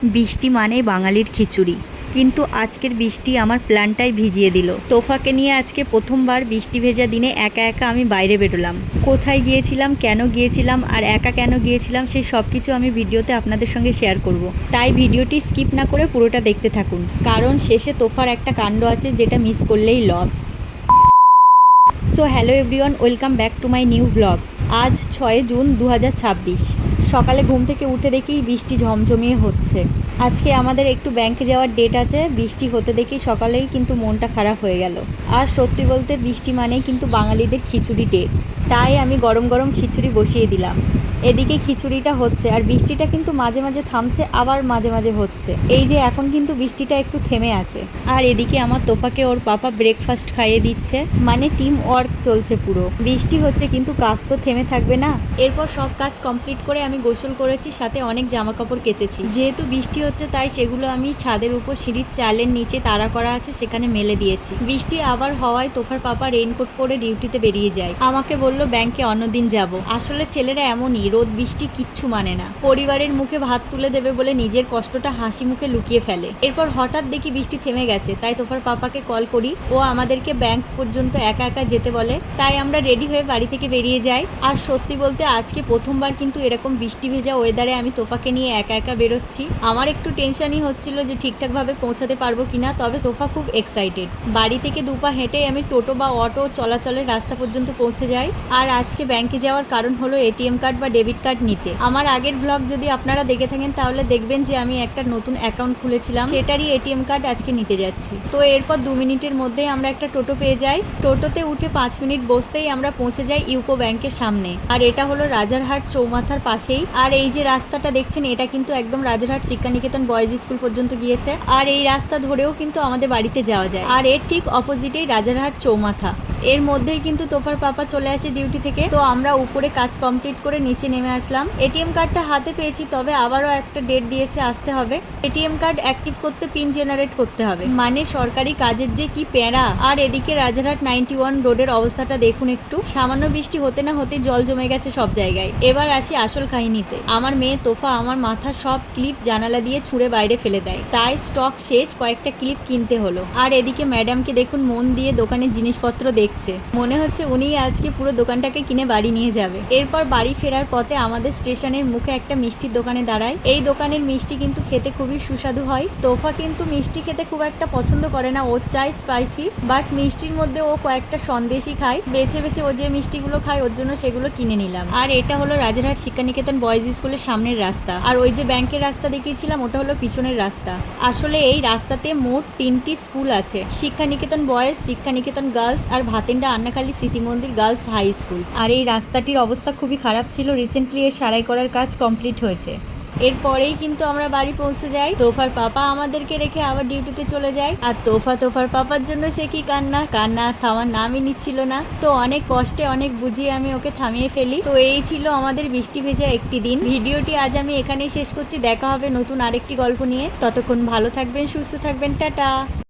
বৃষ্টি মানে বাঙালির খিচুড়ি, কিন্তু আজকের বৃষ্টি আমার প্ল্যানটাই ভিজিয়ে দিল। তোফাকে নিয়ে আজকে প্রথমবার বৃষ্টি ভেজা দিনে একা একা আমি বাইরে বেরোলাম। কোথায় গিয়েছিলাম, কেন গিয়েছিলাম, আর একা কেন গিয়েছিলাম, সেই সব কিছু আমি ভিডিওতে আপনাদের সঙ্গে শেয়ার করব। তাই ভিডিওটি স্কিপ না করে পুরোটা দেখতে থাকুন, কারণ শেষে তোফার একটা কাণ্ড আছে যেটা মিস করলেই loss. So hello everyone, welcome back to my new vlog. আজ 6 জুন 2026। সকালে ঘুম থেকে উঠে দেখি বৃষ্টি ঝমঝমিয়ে হচ্ছে। আজকে আমাদের একটু ব্যাংকে যাওয়ার ডেট আছে। বৃষ্টি হতে দেখি সকালেই কিন্তু মনটা খারাপ হয়ে গেল। আর সত্যি বলতে বৃষ্টি মানেই কিন্তু বাঙালিদের খিচুড়ি ডে। তাই আমি গরম গরম খিচুড়ি বসিয়ে দিলাম। এদিকে খিচুড়িটা হচ্ছে, আর বৃষ্টিটা কিন্তু মাঝে মাঝে থামছে, আবার মাঝে মাঝে হচ্ছে। এই যে এখন কিন্তু বৃষ্টিটা একটু থেমে আছে। আর এদিকে আমার তোফাকে ওর পাপা ব্রেকফাস্ট খাইয়ে দিচ্ছে, মানে টিম ওয়ার্ক চলছে পুরো। বৃষ্টি হচ্ছে কিন্তু কাজ তো থেমে থাকবে না। এরপর সব কাজ কমপ্লিট করে আমি গোসল করেছি, সাথে অনেক জামা কাপড় কেচেছি। যেহেতু বৃষ্টি হচ্ছে তাই সেগুলো আমি ছাদের উপর সিঁড়ির চালের নিচে তাড়া করা আছে সেখানে মেলে দিয়েছি। বৃষ্টি আবার হওয়ায় তোফার পাপা রেইনকোট পরে ডিউটিতে বেরিয়ে যায়। আমাকে বলল ব্যাংকে অন্যদিন যাব। আসলে ছেলেরা এমনই, রোদ বৃষ্টি কিচ্ছু মানে না। পরিবারের মুখে ভাত তুলে দেবে বলে নিজের কষ্টটা হাসি মুখে লুকিয়ে ফেলে। এরপর হঠাৎ দেখি বৃষ্টি থেমে গেছে, তাই তোফার পাপাকে কল করি। ও আমাদেরকে ব্যাংক পর্যন্ত একা একা যেতে বলে, তাই আমরা রেডি হয়ে বাড়ি থেকে বেরিয়ে যাই। আর সত্যি বলতে আজকে প্রথমবার কিন্তু এরকম বৃষ্টি ভেজা ওয়েদারে আমি তোফাকে নিয়ে একা একা বেরোচ্ছি। আমার একটু টেনশনই হচ্ছিল যে ঠিকঠাকভাবে পৌঁছাতে পারবো কিনা, তবে তোফা খুব এক্সাইটেড। বাড়ি থেকে দুপা হেঁটে আমি টোটো বা অটো চলাচলের রাস্তা পর্যন্ত পৌঁছে যাই। আর আজকে ব্যাংকে যাওয়ার কারণ হলো এটিএম কার্ড বা ডেবিট কার্ড নিতে। আমার আগের ব্লগ যদি আপনারা দেখে থাকেন তাহলে দেখবেন যে আমি একটা নতুন অ্যাকাউন্ট খুলেছিলাম, সেটারই এটিএম কার্ড আজকে নিতে যাচ্ছি। তো এরপর 2 মিনিটের মধ্যেই আমরা একটা টোটো পেয়ে যাই। টোটোতে উঠে 5 মিনিট বসতেই আমরা পৌঁছে যাই ইউকো ব্যাংকের সামনে। আর এটা হলো রাজারহাট চৌমাথার পাশেই। আর এই যে রাস্তাটা দেখছেন এটা কিন্তু একদম রাজারহাট শিক্ষানিকেতন বয়েজ স্কুল পর্যন্ত গিয়েছে। আর এই রাস্তা ধরেও কিন্তু আমাদের বাড়িতে যাওয়া যায়। আর এর ঠিক অপোজিটেই রাজারহাট চৌমাথা। এর মধ্যেই কিন্তু তোফার পাপা চলে আসে ডিউটি থেকে। তো আমরা উপরে কাজ কমপ্লিট করে নিচে নেমে আসলাম। এটিএম কার্ডটা হাতে পেয়েছি, তবে আবারও একটা ডেট দিয়েছে, আসতে হবে। এটিএম কার্ড অ্যাক্টিভ করতে পিন জেনারেট করতে হবে, মানে সরকারি কাজের যে কি প্যারা। আর এদিকে রাজারহাট 91 রোডের অবস্থাটা দেখুন একটু। সামান্য বৃষ্টি হতে না হতে জল জমে গেছে সব জায়গায়। এবার আসি আসল কাহিনীতে। আমার মেয়ে তোফা আমার মাথার সব ক্লিপ জানালা দিয়ে ছুঁড়ে বাইরে ফেলে দেয়, তাই স্টক শেষ, কয়েকটা ক্লিপ কিনতে হলো। আর এদিকে ম্যাডামকে দেখুন মন দিয়ে দোকানের জিনিসপত্র দেখছে, মনে হচ্ছে উনিই আজকে পুরো দোকানটাকে কিনে বাড়ি নিয়ে যাবে। এরপর বাড়ি ফেরার পথে আমাদের স্টেশনের মুখে একটা মিষ্টির দোকানে দাঁড়ায়। এই দোকানের মিষ্টি কিন্তু খেতে খুবই সুস্বাদু হয়। তোফা কিন্তু মিষ্টি খেতে খুব একটা পছন্দ করে না, ও চাই স্পাইসি। বাট মিষ্টির মধ্যে ও কয়েকটা সন্দেশই খায়। বেছে বেছে ও যে মিষ্টিগুলো খায় ওর জন্য সেগুলো কিনে নিলাম। আর এটা হলো রাজারহাট শিক্ষানিকেতন বয়েজ স্কুলের সামনের রাস্তা। আর ওই যে ব্যাংকের রাস্তা দেখিয়েছিলাম ওটা হলো পিছনের রাস্তা। আসলে এই রাস্তাতে মোট 3টি স্কুল আছে, শিক্ষানিকেতন বয়েজ, শিক্ষানিকেতন গার্লস আর ভাতেন্ডা আন্নাখালী স্মৃতি মন্দির গার্লস হাই স্কুল। আর এই রাস্তাটির অবস্থা খুবই খারাপ ছিল, রিসেন্টলি এর সারাই করার কাজ কমপ্লিট হয়েছে। এরপরেই কিন্তু আমরা বাড়ি পৌঁছে যাই। তোফার পাপা আমাদেরকে রেখে আবার ডিউটিতে চলে যায়। আর তোফার পাপার জন্য সে কি কান্না, কান্না থামার নামই নিচ্ছিল না। তো অনেক কষ্টে অনেক বুঝিয়ে আমি ওকে থামিয়ে ফেলি। তো এই ছিল আমাদের বৃষ্টি ভেজা একটি দিন। ভিডিওটি আজ আমি এখানেই শেষ করছি। দেখা হবে নতুন আরেকটি গল্প নিয়ে। ততক্ষণ ভালো থাকবেন, সুস্থ থাকবেন, টাটা।